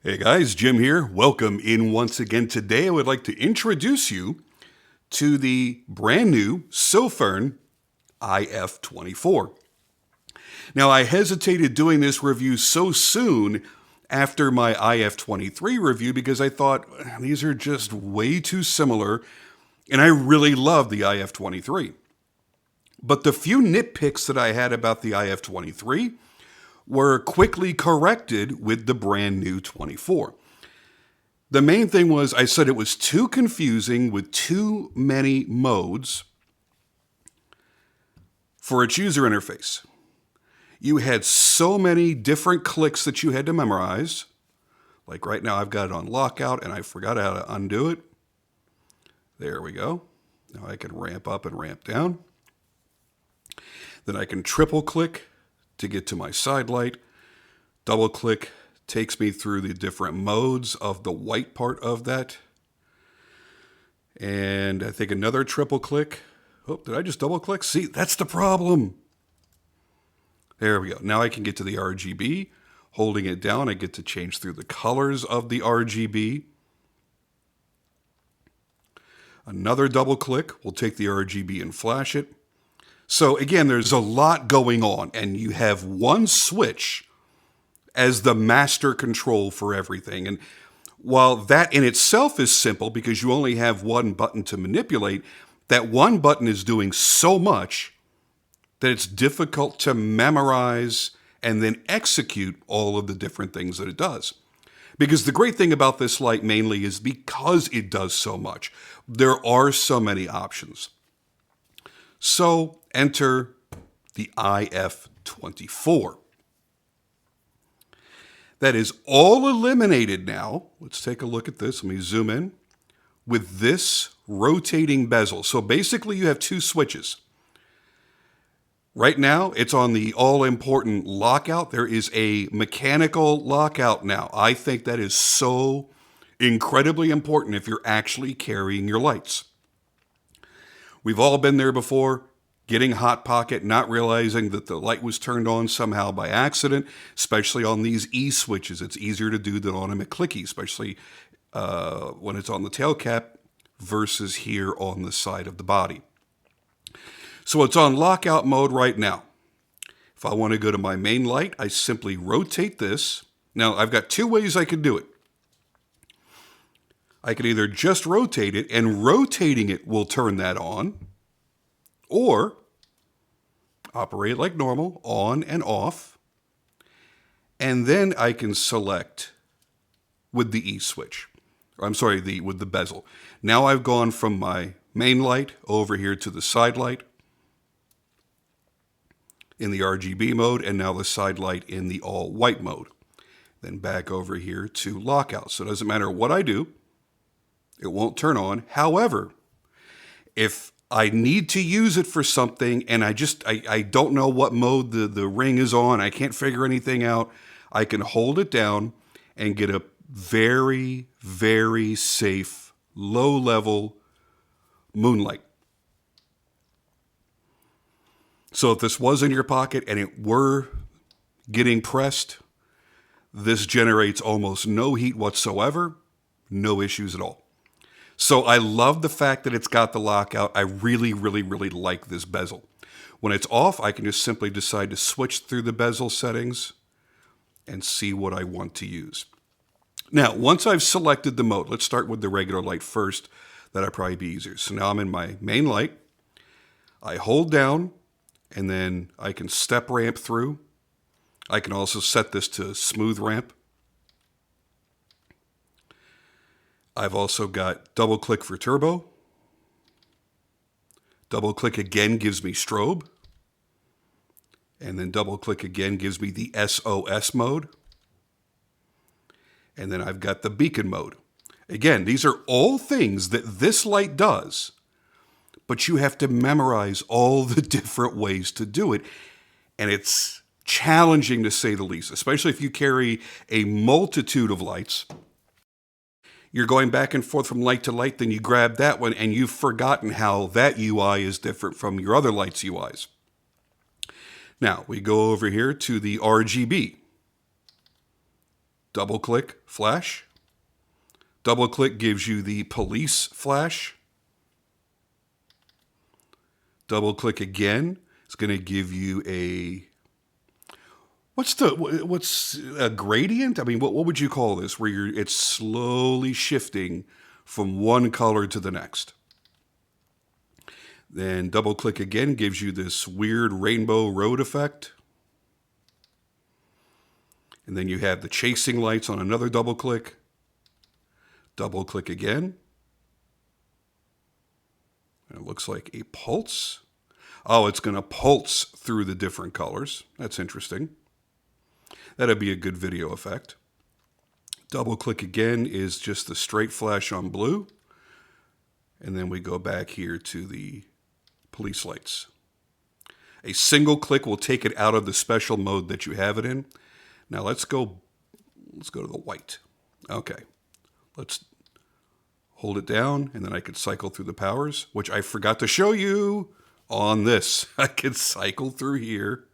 Hey guys, Jim here. Welcome in once again. Today I would like to introduce you to the brand new Sofirn IF24. Now I hesitated doing this review so soon after my IF23 review because I thought these are just way too similar and I really love the IF23. But the few nitpicks that I had about the IF23 were quickly corrected with the brand new 24. The main thing was I said it was too confusing with too many modes for its user interface. You had so many different clicks that you had to memorize. Like right now I've got it on lockout and I forgot how to undo it. There we go. Now I can ramp up and ramp down. Then I can triple click to get to my sidelight. Double click takes me through the different modes of the white part of that. And I think another triple click. Oh, did I just double click? See, that's the problem. There we go. Now I can get to the RGB. Holding it down, I get to change through the colors of the RGB. Another double click will take the RGB and flash it. So again, there's a lot going on, and you have one switch as the master control for everything. And while that in itself is simple because you only have one button to manipulate, that one button is doing so much that it's difficult to memorize and then execute all of the different things that it does. Because the great thing about this light mainly is because it does so much, there are so many options. So enter the IF24. That is all eliminated now. Let's take a look at this. Let me zoom in with this rotating bezel. So basically you have two switches. Right now it's on the all-important lockout. There is a mechanical lockout now. I think that is so incredibly important if you're actually carrying your lights. We've all been there before, getting hot pocket, not realizing that the light was turned on somehow by accident, especially on these E switches. It's easier to do than on a McClicky, especially when it's on the tail cap versus here on the side of the body. So it's on lockout mode right now. If I want to go to my main light, I simply rotate this. Now I've got two ways I could do it. I could either just rotate it, and rotating it will turn that on, or operate like normal, on and off, and then I can select with the E switch. With the bezel. Now I've gone from my main light over here to the side light in the RGB mode, and now the side light in the all white mode. Then back over here to lockout. So it doesn't matter what I do, it won't turn on. However, if I need to use it for something and I don't know what mode the ring is on, I can't figure anything out, I can hold it down and get a very, very safe, low-level moonlight. So if this was in your pocket and it were getting pressed, this generates almost no heat whatsoever, no issues at all. So I love the fact that it's got the lockout. I really, really, really like this bezel. When it's off, I can just simply decide to switch through the bezel settings and see what I want to use. Now, once I've selected the mode, let's start with the regular light first. That'll probably be easier. So now I'm in my main light. I hold down, and then I can step ramp through I can also set this to smooth ramp. I've also got double click for turbo. Double click again gives me strobe. And then double click again gives me the SOS mode. And then I've got the beacon mode. Again, these are all things that this light does, but you have to memorize all the different ways to do it. And it's challenging to say the least, especially if you carry a multitude of lights. You're going back and forth from light to light, then you grab that one and you've forgotten how that UI is different from your other lights UIs. Now, we go over here to the RGB. Double click, flash. Double click gives you the police flash. Double click again. It's going to give you a, what's a gradient? I mean, what would you call this? Where it's slowly shifting from one color to the next. Then double click again gives you this weird rainbow road effect. And then you have the chasing lights on another double click. Double click again. And it looks like a pulse. Oh, it's going to pulse through the different colors. That's interesting. That'd be a good video effect. Double click again is just the straight flash on blue. And then we go back here to the police lights. A single click will take it out of the special mode that you have it in. Now let's go to the white. Okay. Let's hold it down, and then I could cycle through the powers, which I forgot to show you on this. I could cycle through here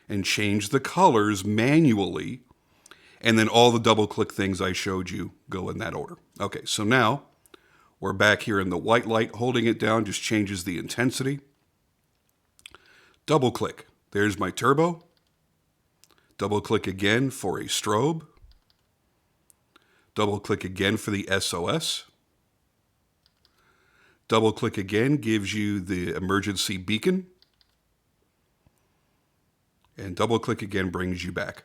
and change the colors manually, and then all the double-click things I showed you go in that order. Okay, so now we're back here in the white light. Holding it down just changes the intensity. Double-click. There's my turbo. Double-click again for a strobe. Double-click again for the SOS. Double-click again gives you the emergency beacon. And double-click again brings you back.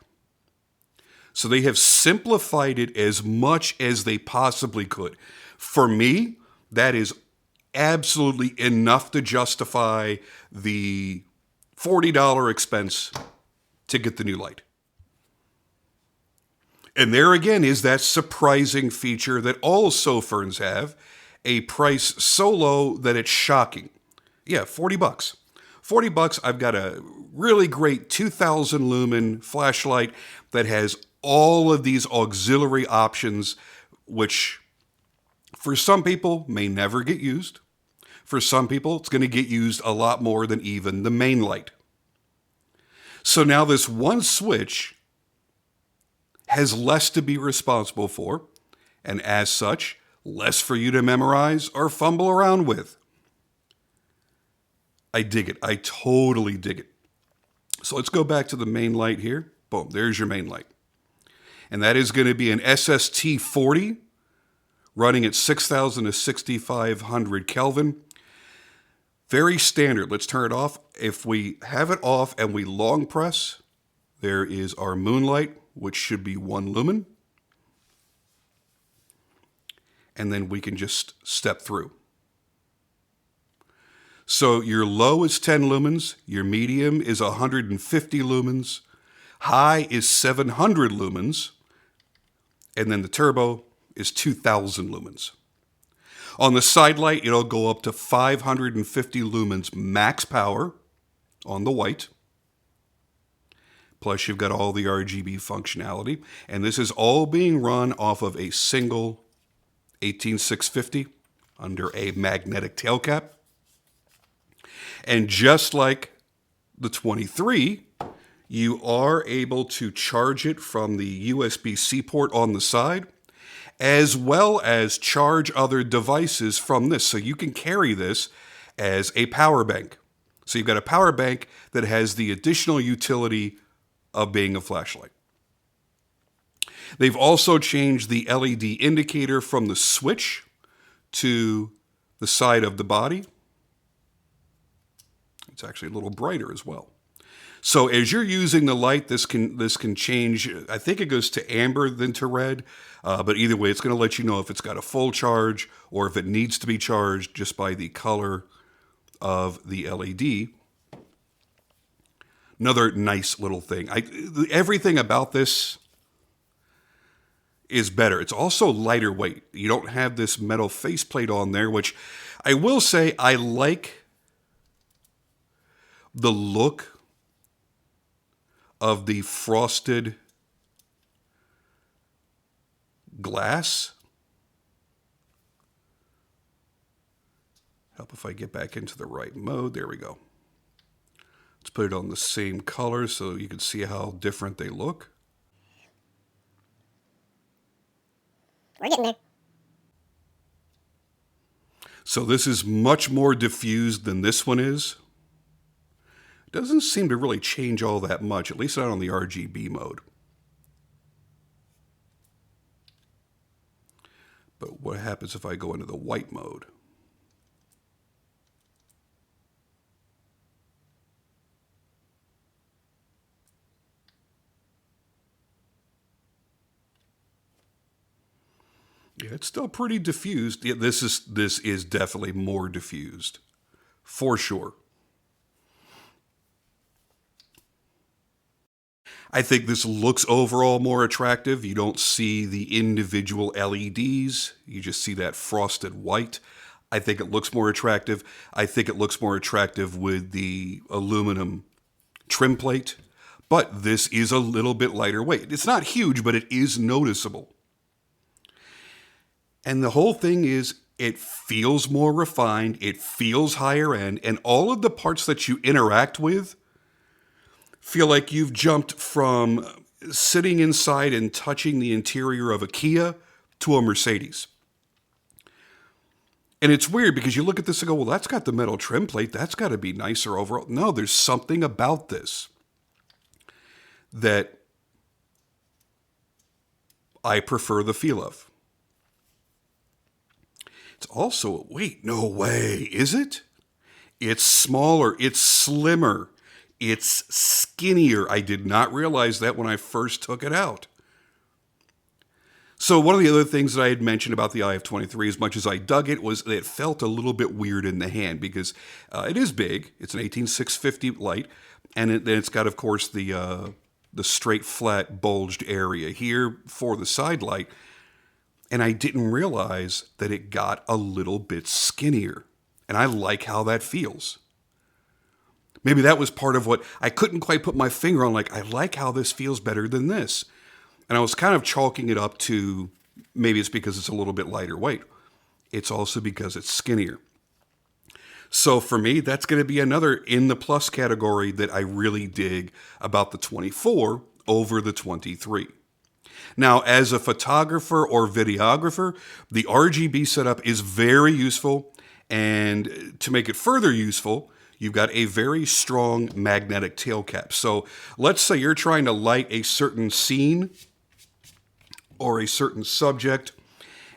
So they have simplified it as much as they possibly could. For me, that is absolutely enough to justify the $40 expense to get the new light. And there again is that surprising feature that all Sofirns have, a price so low that it's shocking. Yeah, 40 bucks. 40 bucks, I've got a really great 2000 lumen flashlight that has all of these auxiliary options, which for some people may never get used. For some people, it's going to get used a lot more than even the main light. So now this one switch has less to be responsible for, and as such, less for you to memorize or fumble around with. I dig it. I totally dig it. So let's go back to the main light here. Boom, there's your main light. And that is going to be an SST40 running at 6,000 to 6,500 Kelvin. Very standard. Let's turn it off. If we have it off and we long press, there is our moonlight, which should be 1 lumen. And then we can just step through. So your low is 10 lumens, your medium is 150 lumens, high is 700 lumens, and then the turbo is 2,000 lumens. On the sidelight, it'll go up to 550 lumens max power on the white. Plus, you've got all the RGB functionality. And this is all being run off of a single 18650 under a magnetic tail cap. And just like the 23, you are able to charge it from the USB-C port on the side, as well as charge other devices from this. So you can carry this as a power bank. So you've got a power bank that has the additional utility of being a flashlight. They've also changed the LED indicator from the switch to the side of the body. It's actually a little brighter as well. So as you're using the light, this can change. I think it goes to amber then to red, but either way, it's going to let you know if it's got a full charge or if it needs to be charged just by the color of the LED. Another nice little thing. Everything about this is better. It's also lighter weight. You don't have this metal faceplate on there, which I will say I like the look of the frosted glass. Help if I get back into the right mode. There we go. Let's put it on the same color so you can see how different they look. We're getting there. So this is much more diffused than this one is. Doesn't seem to really change all that much, at least not on the RGB mode. But what happens if I go into the white mode? Yeah, it's still pretty diffused. Yeah, this is definitely more diffused, for sure. I think this looks overall more attractive. You don't see the individual LEDs. You just see that frosted white. I think it looks more attractive. I think it looks more attractive with the aluminum trim plate. But this is a little bit lighter weight. It's not huge, but it is noticeable. And the whole thing is, it feels more refined. It feels higher end. And all of the parts that you interact with feel like you've jumped from sitting inside and touching the interior of a Kia to a Mercedes. And it's weird because you look at this and go, well, that's got the metal trim plate. That's got to be nicer overall. No, there's something about this that I prefer the feel of. It's also, wait, no way, is it? It's smaller, it's slimmer. It's skinnier. I did not realize that when I first took it out. So one of the other things that I had mentioned about the IF23, as much as I dug it, was that it felt a little bit weird in the hand because it is big. It's an 18650 light, and then it's got, of course, the straight, flat, bulged area here for the side light. And I didn't realize that it got a little bit skinnier, and I like how that feels. Maybe that was part of what I couldn't quite put my finger on. Like, I like how this feels better than this. And I was kind of chalking it up to maybe it's because it's a little bit lighter weight. It's also because it's skinnier. So for me, that's going to be another in the plus category that I really dig about the 24 over the 23. Now, as a photographer or videographer, the RGB setup is very useful. And to make it further useful, you've got a very strong magnetic tail cap. So let's say you're trying to light a certain scene or a certain subject,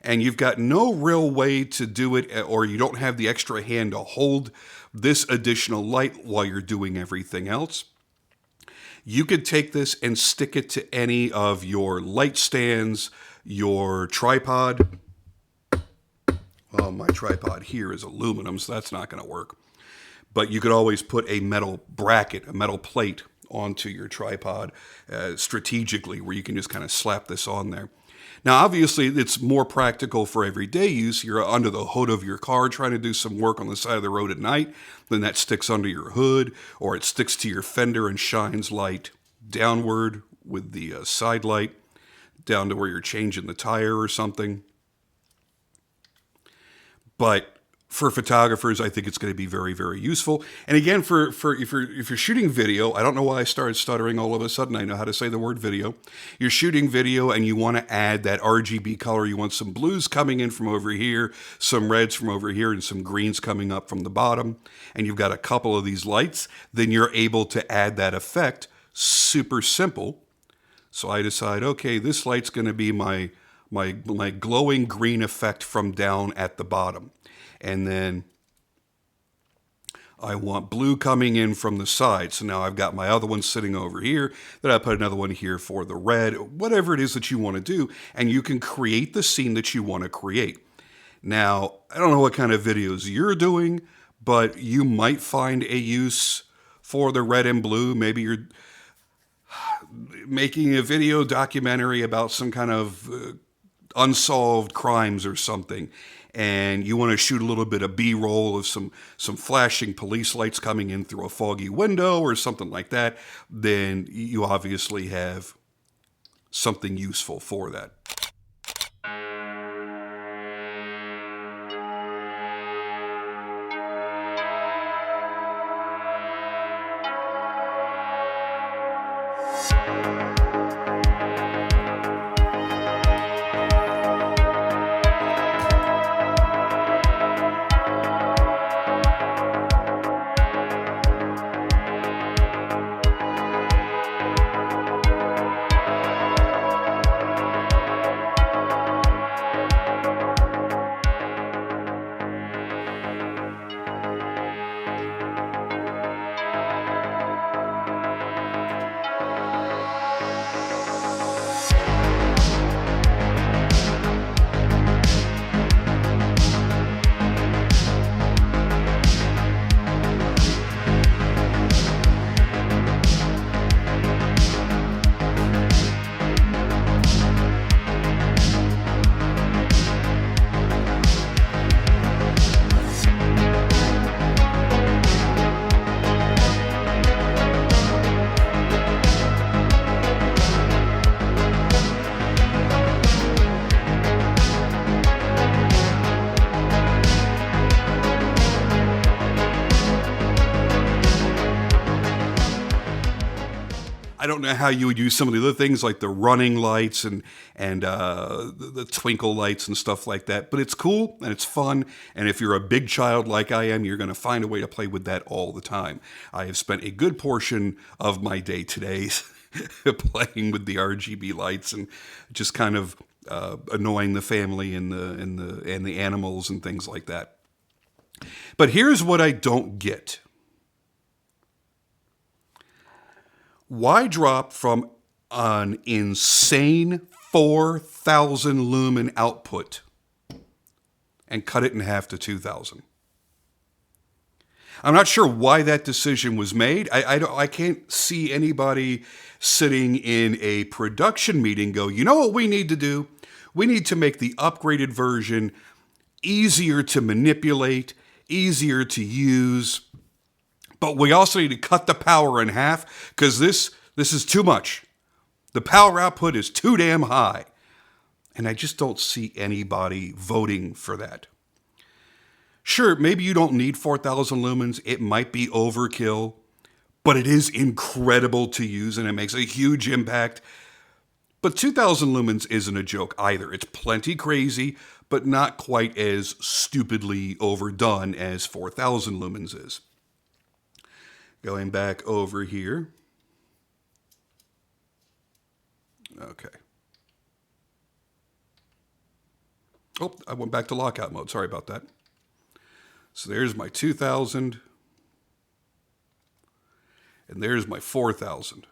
and you've got no real way to do it, or you don't have the extra hand to hold this additional light while you're doing everything else. You could take this and stick it to any of your light stands, your tripod. Well, my tripod here is aluminum, so that's not going to work. But you could always put a metal bracket, a metal plate onto your tripod strategically, where you can just kind of slap this on there. Now, obviously, it's more practical for everyday use. You're under the hood of your car trying to do some work on the side of the road at night. Then that sticks under your hood, or it sticks to your fender and shines light downward with the side light down to where you're changing the tire or something. But for photographers, I think it's going to be very, very useful. And again, for if you're shooting video, I don't know why I started stuttering all of a sudden. I know how to say the word video. You're shooting video and you want to add that RGB color. You want some blues coming in from over here, some reds from over here, and some greens coming up from the bottom. And you've got a couple of these lights. Then you're able to add that effect. Super simple. So I decide, okay, this light's going to be my glowing green effect from down at the bottom. And then I want blue coming in from the side. So now I've got my other one sitting over here. Then I put another one here for the red, whatever it is that you want to do. And you can create the scene that you want to create. Now, I don't know what kind of videos you're doing, but you might find a use for the red and blue. Maybe you're making a video documentary about some kind of unsolved crimes or something, and you want to shoot a little bit of B-roll of some flashing police lights coming in through a foggy window or something like that, then you obviously have something useful for that. I don't know how you would use some of the other things like the running lights and the twinkle lights and stuff like that. But it's cool and it's fun. And if you're a big child like I am, you're going to find a way to play with that all the time. I have spent a good portion of my day today playing with the RGB lights and just kind of annoying the family and the animals and things like that. But here's what I don't get. Why drop from an insane 4,000 lumen output and cut it in half to 2,000? I'm not sure why that decision was made. I can't see anybody sitting in a production meeting go, you know what we need to do? We need to make the upgraded version easier to manipulate, easier to use. But we also need to cut the power in half because this is too much. The power output is too damn high. And I just don't see anybody voting for that. Sure, maybe you don't need 4,000 lumens. It might be overkill, but it is incredible to use and it makes a huge impact. But 2,000 lumens isn't a joke either. It's plenty crazy, but not quite as stupidly overdone as 4,000 lumens is. Going back over here. Okay. Oh, I went back to lockout mode. Sorry about that. So there's my 2,000. And there's my 4,000.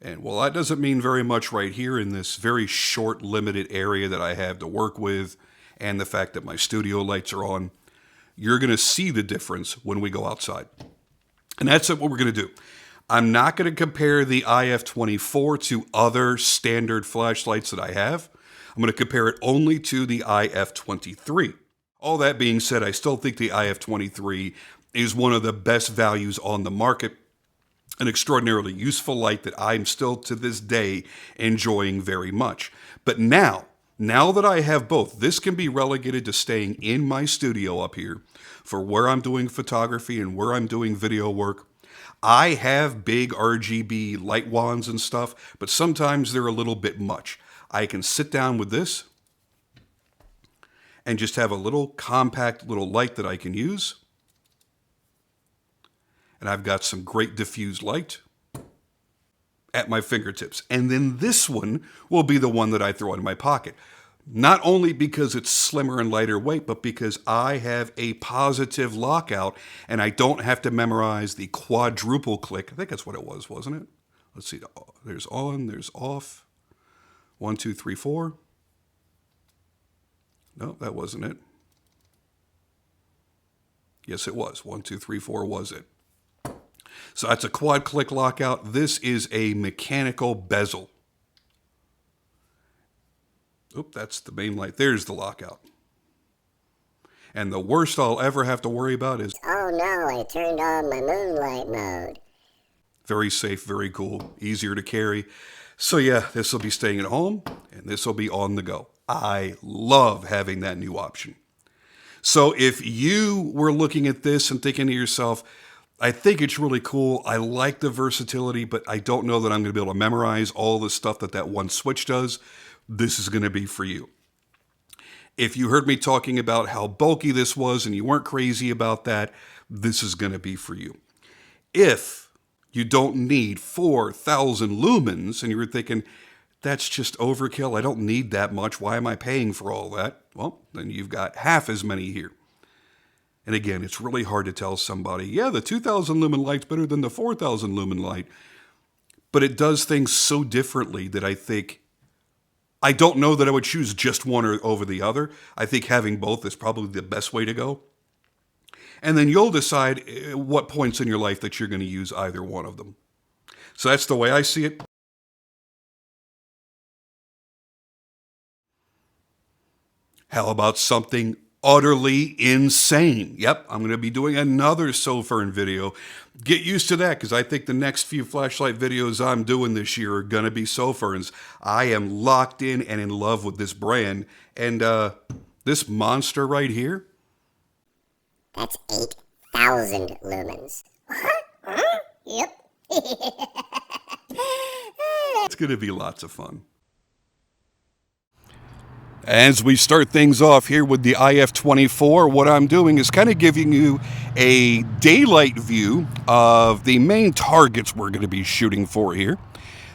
And while that doesn't mean very much right here in this very short, limited area that I have to work with, and the fact that my studio lights are on, you're going to see the difference when we go outside. And that's what we're going to do. I'm not going to compare the IF24 to other standard flashlights that I have. I'm going to compare it only to the IF23. All that being said, I still think the IF23 is one of the best values on the market. An extraordinarily useful light that I'm still to this day enjoying very much. But now that I have both, this can be relegated to staying in my studio up here for where I'm doing photography and where I'm doing video work. I have big RGB light wands and stuff, but sometimes they're a little bit much. I can sit down with this and just have a little compact little light that I can use. And I've got some great diffused light at my fingertips. And then this one will be the one that I throw in my pocket. Not only because it's slimmer and lighter weight, but because I have a positive lockout and I don't have to memorize the quadruple click. I think that's what it was, wasn't it? Let's see. There's on, there's off. 1, 2, 3, 4. No, that wasn't it. Yes, it was. 1, 2, 3, 4 was it. So that's a quad click lockout. This is a mechanical bezel. Oop, that's the main light. There's the lockout. And the worst I'll ever have to worry about is, Oh no, I turned on my moonlight mode. very safe, very cool, easier to carry. So yeah, this will be staying at home and this will be on the go. I love having that new option. So if you were looking at this and thinking to yourself, I think it's really cool, I like the versatility, but I don't know that I'm going to be able to memorize all the stuff that one switch does, this is going to be for you. If you heard me talking about how bulky this was and you weren't crazy about that, this is going to be for you. If you don't need 4,000 lumens and you're thinking, that's just overkill, I don't need that much, why am I paying for all that? Well, then you've got half as many here. And again, it's really hard to tell somebody, yeah, the 2,000 lumen light's better than the 4,000 lumen light. But it does things so differently that I don't know that I would choose just one over the other. I think having both is probably the best way to go. And then you'll decide what points in your life that you're going to use either one of them. So that's the way I see it. How about something utterly insane? Yep, I'm going to be doing another Sofirn video. Get used to that because I think the next few flashlight videos I'm doing this year are going to be Sofirns. I am locked in and in love with this brand. And this monster right here, That's 8,000 lumens. Yep. it's going to be lots of fun. As we start things off here with the IF24, what I'm doing is kind of giving you a daylight view of the main targets we're going to be shooting for here.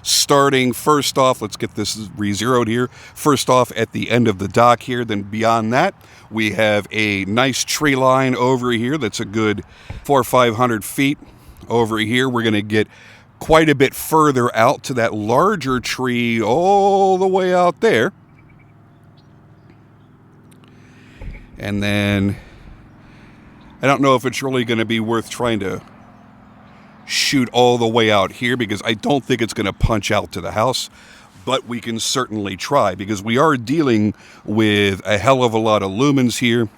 Starting first off, let's get this re-zeroed here. First off at the end of the dock here, then beyond that, we have a nice tree line over here that's a good 400 or 500 feet. Over here, we're going to get quite a bit further out to that larger tree all the way out there. And then, I don't know if it's really going to be worth trying to shoot all the way out here because I don't think it's going to punch out to the house, but we can certainly try because we are dealing with a hell of a lot of lumens here.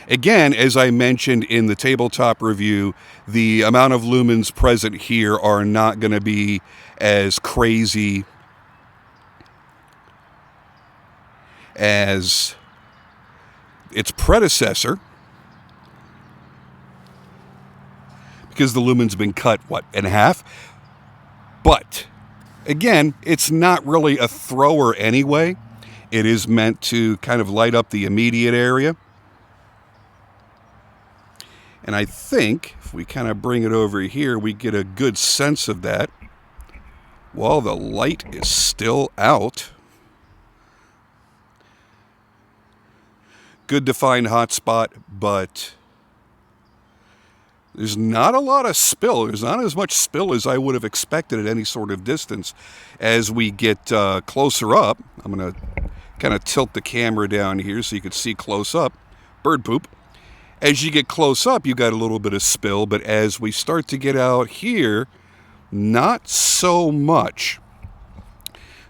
Again, as I mentioned in the tabletop review, the amount of lumens present here are not going to be as crazy as its predecessor, because the lumen's been cut, in half? But, again, it's not really a thrower anyway. It is meant to kind of light up the immediate area. And I think, if we kind of bring it over here, we get a good sense of that. While the light is still out. Good defined hotspot, but there's not a lot of spill. There's not as much spill as I would have expected at any sort of distance. As we get closer up, I'm going to kind of tilt the camera down here so you can see close up. Bird poop. As you get close up, you got a little bit of spill, but as we start to get out here, not so much.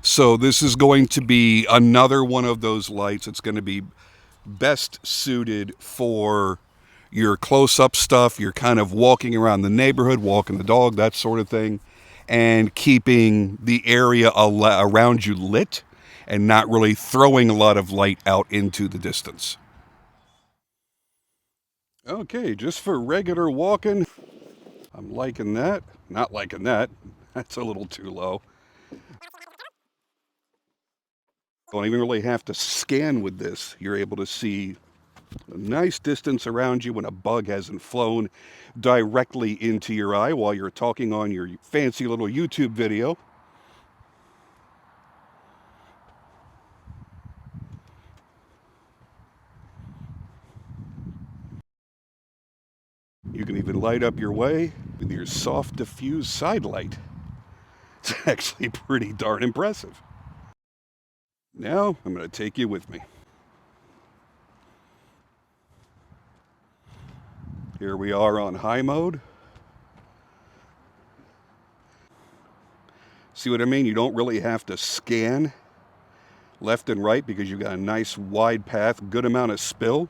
So this is going to be another one of those lights. It's going to be best suited for your close-up stuff. You're kind of walking around the neighborhood, walking the dog, that sort of thing, and keeping the area around you lit and not really throwing a lot of light out into the distance. Okay, just for regular walking, I'm liking that. Not liking that. That's a little too low. Don't even really have to scan with this. You're able to see a nice distance around you when a bug hasn't flown directly into your eye while you're talking on your fancy little YouTube video. You can even light up your way with your soft diffused sidelight. It's actually pretty darn impressive. Now, I'm going to take you with me. Here we are on high mode. See what I mean? You don't really have to scan left and right because you've got a nice wide path, good amount of spill.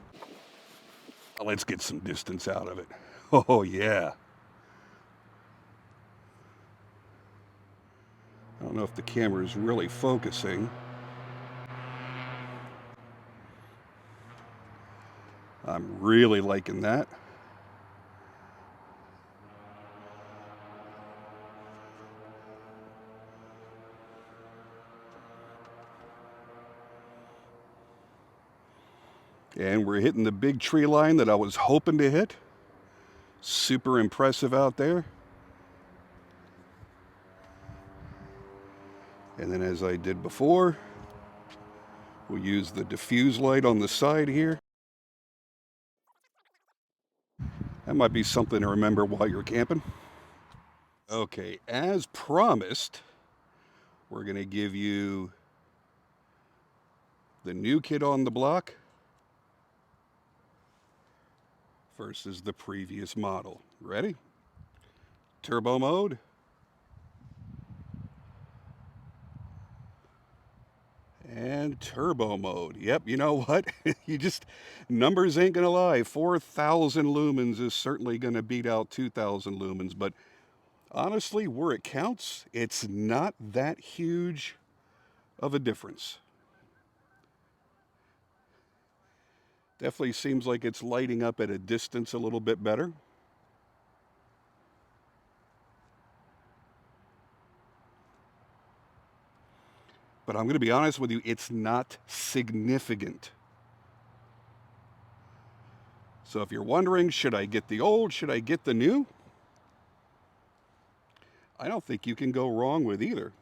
Let's get some distance out of it. Oh, yeah. I don't know if the camera is really focusing. I'm really liking that. And we're hitting the big tree line that I was hoping to hit. Super impressive out there. And then as I did before, we'll use the diffuse light on the side here. That might be something to remember while you're camping. Okay, as promised, we're going to give you the new kid on the block versus the previous model. Ready? Turbo mode. And turbo mode. Yep, you know what? Numbers ain't going to lie. 4,000 lumens is certainly going to beat out 2,000 lumens. But honestly, where it counts, it's not that huge of a difference. Definitely seems like it's lighting up at a distance a little bit better. But I'm going to be honest with you, it's not significant. So if you're wondering, should I get the old, should I get the new? I don't think you can go wrong with either.